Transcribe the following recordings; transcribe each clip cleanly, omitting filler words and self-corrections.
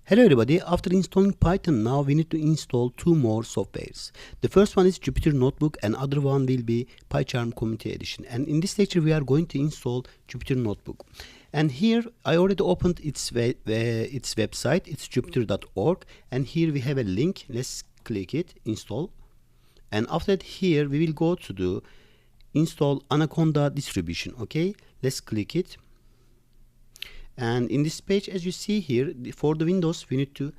Hello everybody, after installing Python now we need to install two more softwares. The first one is Jupyter Notebook and other one will be PyCharm Community Edition. And in this lecture we are going to install Jupyter Notebook. And here I already opened its website, it's jupyter.org, and here we have a link. Let's click it, install. And after that here we will go to the install Anaconda distribution. Okay, let's click it. And in this page, as you see here, for the Windows we need to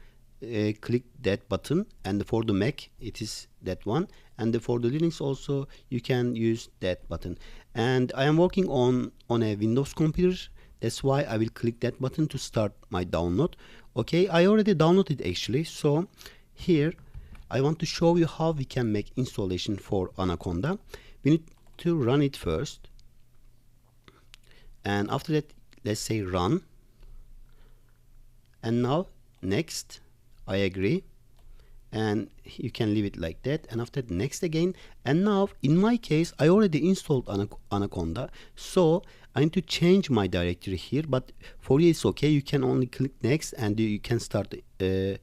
click that button, and for the Mac it is that one, and for the Linux also you can use that button. And I am working on a Windows computer, that's why I will click that button to start my download. Okay, I already downloaded actually, so here I want to show you how we can make installation for Anaconda. We need to run it first, and after that let's say run, and now next, I agree, and you can leave it like that, and after that next again. And now in my case I already installed Anaconda, so I need to change my directory here, but for you it's okay, you can only click next and you can start the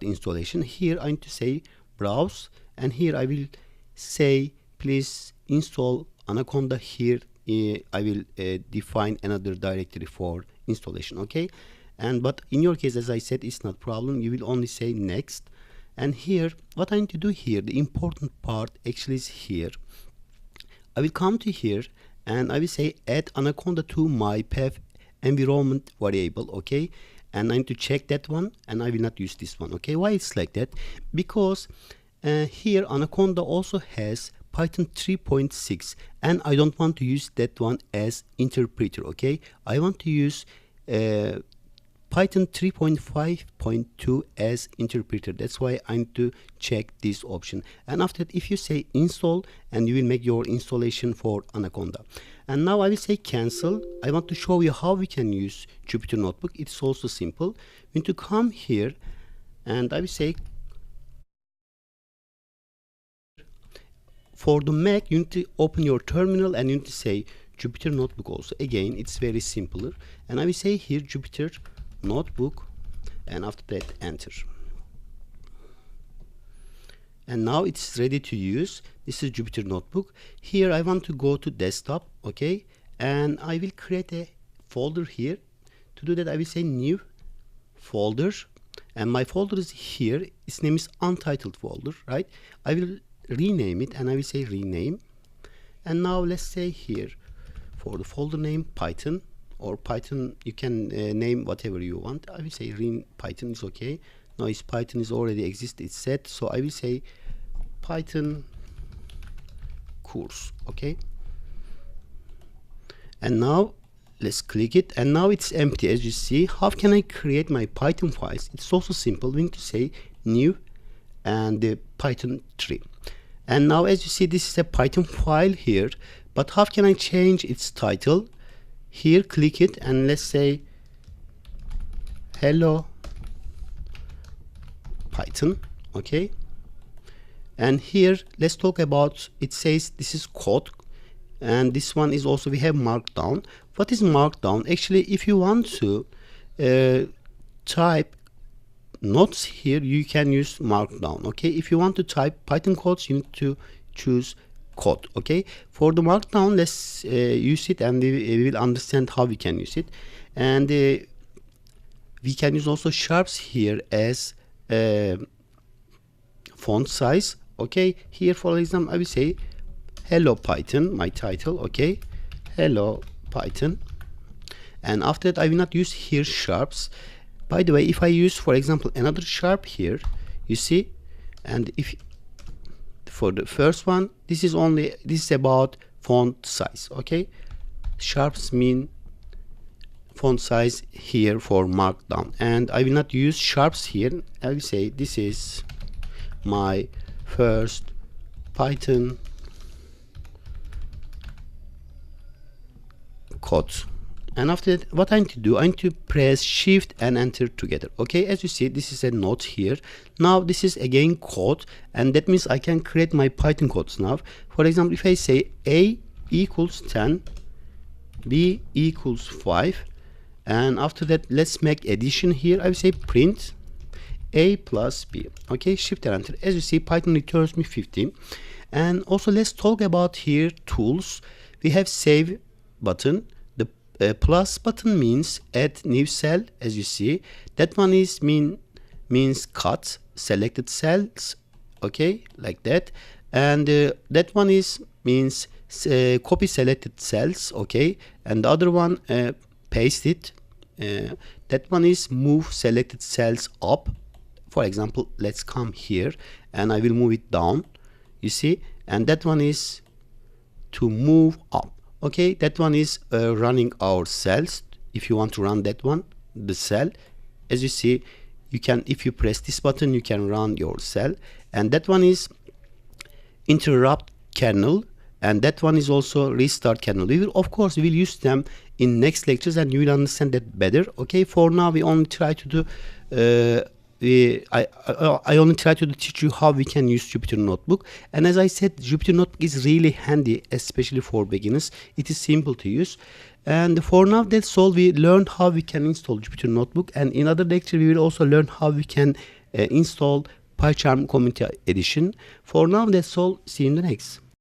installation. Here I need to say browse, and here I will say please install Anaconda. Here I will define another directory for installation. Okay, and but in your case, as I said, it's not problem, you will only say next. And here what I need to do here, the important part actually is here. I will come to here and I will say add Anaconda to my path environment variable. Okay, and I need to check that one, and I will not use this one. Okay, why it's like that? Because here Anaconda also has Python 3.6, and I don't want to use that one as interpreter. Okay, I want to use Python 3.5.2 as interpreter. That's why I need to check this option. And after that, if you say install, and you will make your installation for Anaconda. And now I will say cancel. I want to show you how we can use Jupyter Notebook. It's also simple. We need to come here, and I will say for the Mac, you need to open your terminal and you need to say Jupyter Notebook also. Again, it's very simpler. And I will say here Jupyter Notebook, and after that enter. And now it's ready to use. This is Jupyter Notebook. Here I want to go to desktop. Okay, and I will create a folder here. To do that I will say new folder, and my folder is here. Its name is untitled folder, right? I will rename it, and I will say rename. And now let's say here for the folder name Python, or Python, you can name whatever you want. I will say Python is okay. Now it's Python is already exist, it's set, so I will say Python course. Okay, and now let's click it, and now it's empty. As you see, how can I create my Python files? It's also simple. We need to say new and the Python 3. And now as you see, this is a Python file here, but how can I change its title? Here click it, and let's say hello Python. Okay, and here let's talk about, it says this is code, and this one is also, we have markdown. What is markdown? Actually, if you want to type notes here, you can use markdown. Okay, if you want to type Python codes, you need to choose code. Okay, for the markdown, let's use it, and we will understand how we can use it. And we can use also sharps here as font size. Okay, here for example I will say hello Python, my title. Okay, hello Python, and after that I will not use here sharps. By the way, if I use for example another sharp here, you see, and if for the first one, this is about font size. Okay, sharps mean font size here for markdown, and I will not use sharps here. I will say this is my first Python code. And after that, what I need to do, I need to press shift and enter together. Okay, as you see, this is a note here. Now this is again code, and that means I can create my Python codes now. For example, if I say a equals 10, b equals 5, And after that, let's make addition here. I will say print a plus b. Okay, shift and enter. As you see, Python returns me 15. And also let's talk about here tools. We have save button. The plus button means add new cell. As you see, that one is means cut selected cells. Okay, like that. And that one is means copy selected cells. Okay, and the other one paste it. That one is move selected cells up. For example, let's come here and I will move it down, you see, and that one is to move up. Okay, that one is running our cells. If you want to run that one, the cell, as you see, you can, if you press this button, you can run your cell. And that one is interrupt kernel, and that one is also restart kernel. We will, of course, we will use them in next lectures and you will understand that better. Okay, for now we only try to do I only try to teach you how we can use Jupyter Notebook. And as I said, Jupyter Notebook is really handy, especially for beginners. It is simple to use. And for now, that's all. We learned how we can install Jupyter Notebook. And in other lecture, we will also learn how we can install PyCharm Community Edition. For now, that's all. See you in the next.